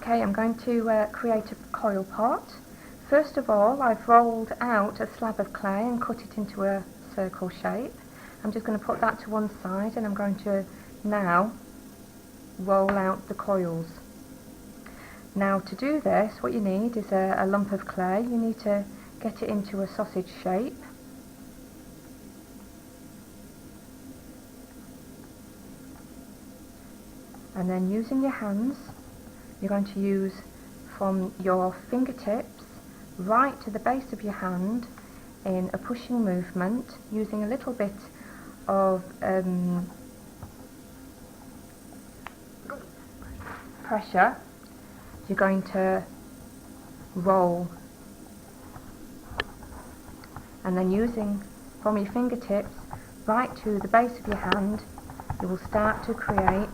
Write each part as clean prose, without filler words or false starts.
Okay, I'm going to create a coil pot. First of all, I've rolled out a slab of clay and cut it into a circle shape. I'm just going to put that to one side, and I'm going to now roll out the coils. Now, to do this, what you need is a lump of clay. You need to get it into a sausage shape. And then using your hands, you're going to use from your fingertips right to the base of your hand in a pushing movement, using a little bit of pressure. You're going to roll, and then using from your fingertips right to the base of your hand, you will start to create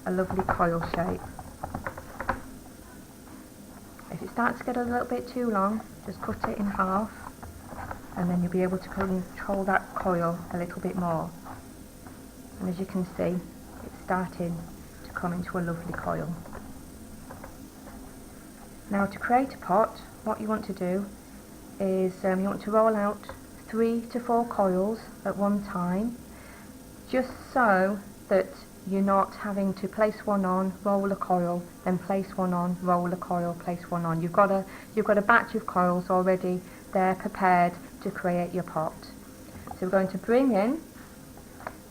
a lovely coil shape. If it starts to get a little bit too long, just cut it in half, and then you'll be able to control that coil a little bit more. And as you can see, it's starting to come into a lovely coil. Now, to create a pot, what you want to do is you want to roll out 3 to 4 coils at one time, just so that you're not having to place one on, roll a coil, then place one on, roll a coil, place one on. You've got a batch of coils already there prepared to create your pot. So we're going to bring in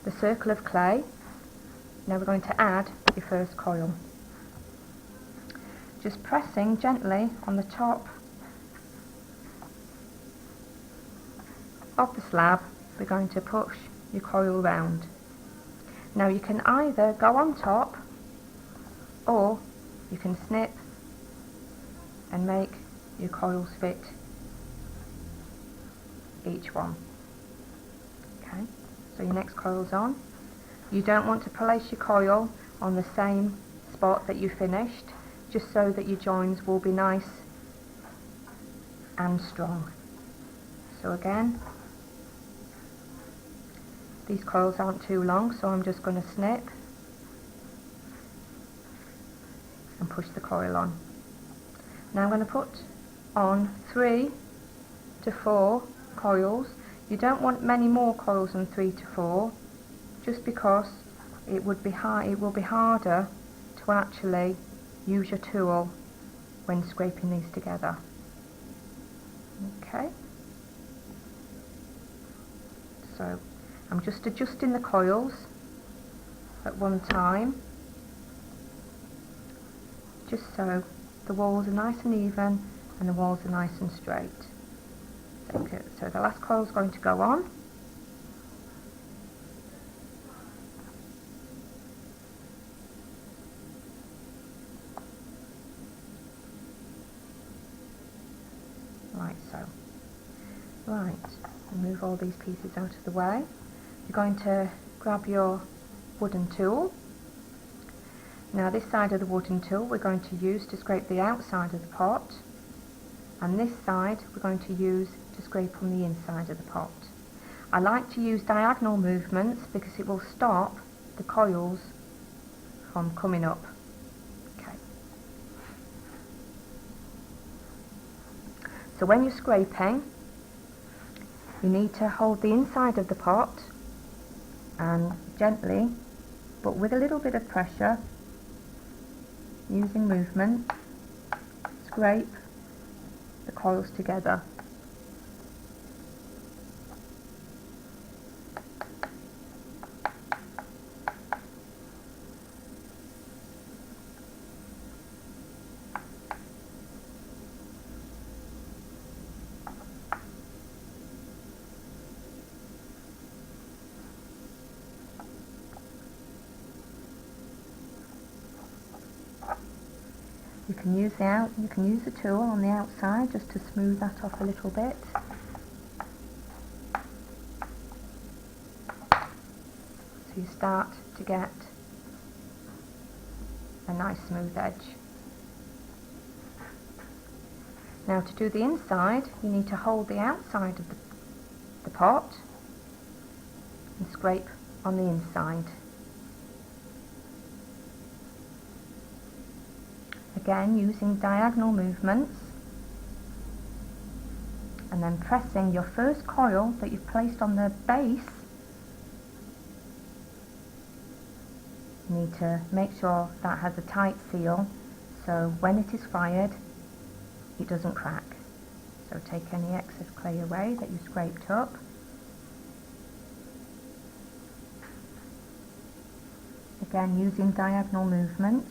the circle of clay. Now we're going to add your first coil. Just pressing gently on the top of the slab, we're going to push your coil round. Now you can either go on top, or you can snip and make your coils fit each one. Okay, so your next coil's on. You don't want to place your coil on the same spot that you finished, just so that your joins will be nice and strong. So again, these coils aren't too long, so I'm just going to snip and push the coil on. Now I'm going to put on 3 to 4 coils. You don't want many more coils than 3 to 4, just because it will be harder to actually use your tool when scraping these together. Okay, so I'm just adjusting the coils at one time, just so the walls are nice and even and the walls are nice and straight. So the last coil is going to go on. Like so. Right, remove all these pieces out of the way. You're going to grab your wooden tool. Now this side of the wooden tool we're going to use to scrape the outside of the pot, and this side we're going to use to scrape on the inside of the pot. I like to use diagonal movements because it will stop the coils from coming up. Okay. So when you're scraping, you need to hold the inside of the pot and gently, but with a little bit of pressure, using movement, scrape the coils together. You can use the tool on the outside just to smooth that off a little bit. So you start to get a nice smooth edge. Now to do the inside, you need to hold the outside of the pot and scrape on the inside. again using diagonal movements, and then pressing your first coil that you've placed on the base. You need to make sure that has a tight seal, so when it is fired it doesn't crack. So take any excess clay away that you scraped up. Again using diagonal movements.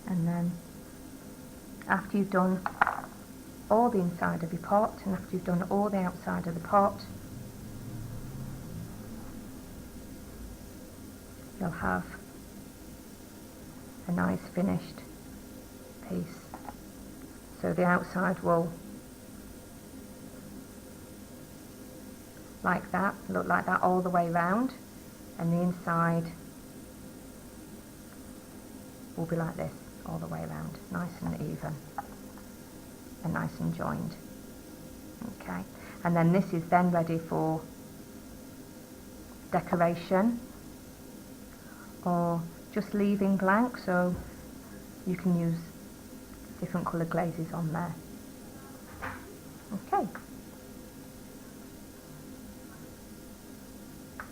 And then after you've done all the inside of your pot and after you've done all the outside of the pot, you'll have a nice finished piece. So the outside will like that, look like that all the way round, and the inside will be like this all the way around, nice and even and nice and joined. Okay, and then this is then ready for decoration or just leaving blank, so you can use different colour glazes on there. Okay.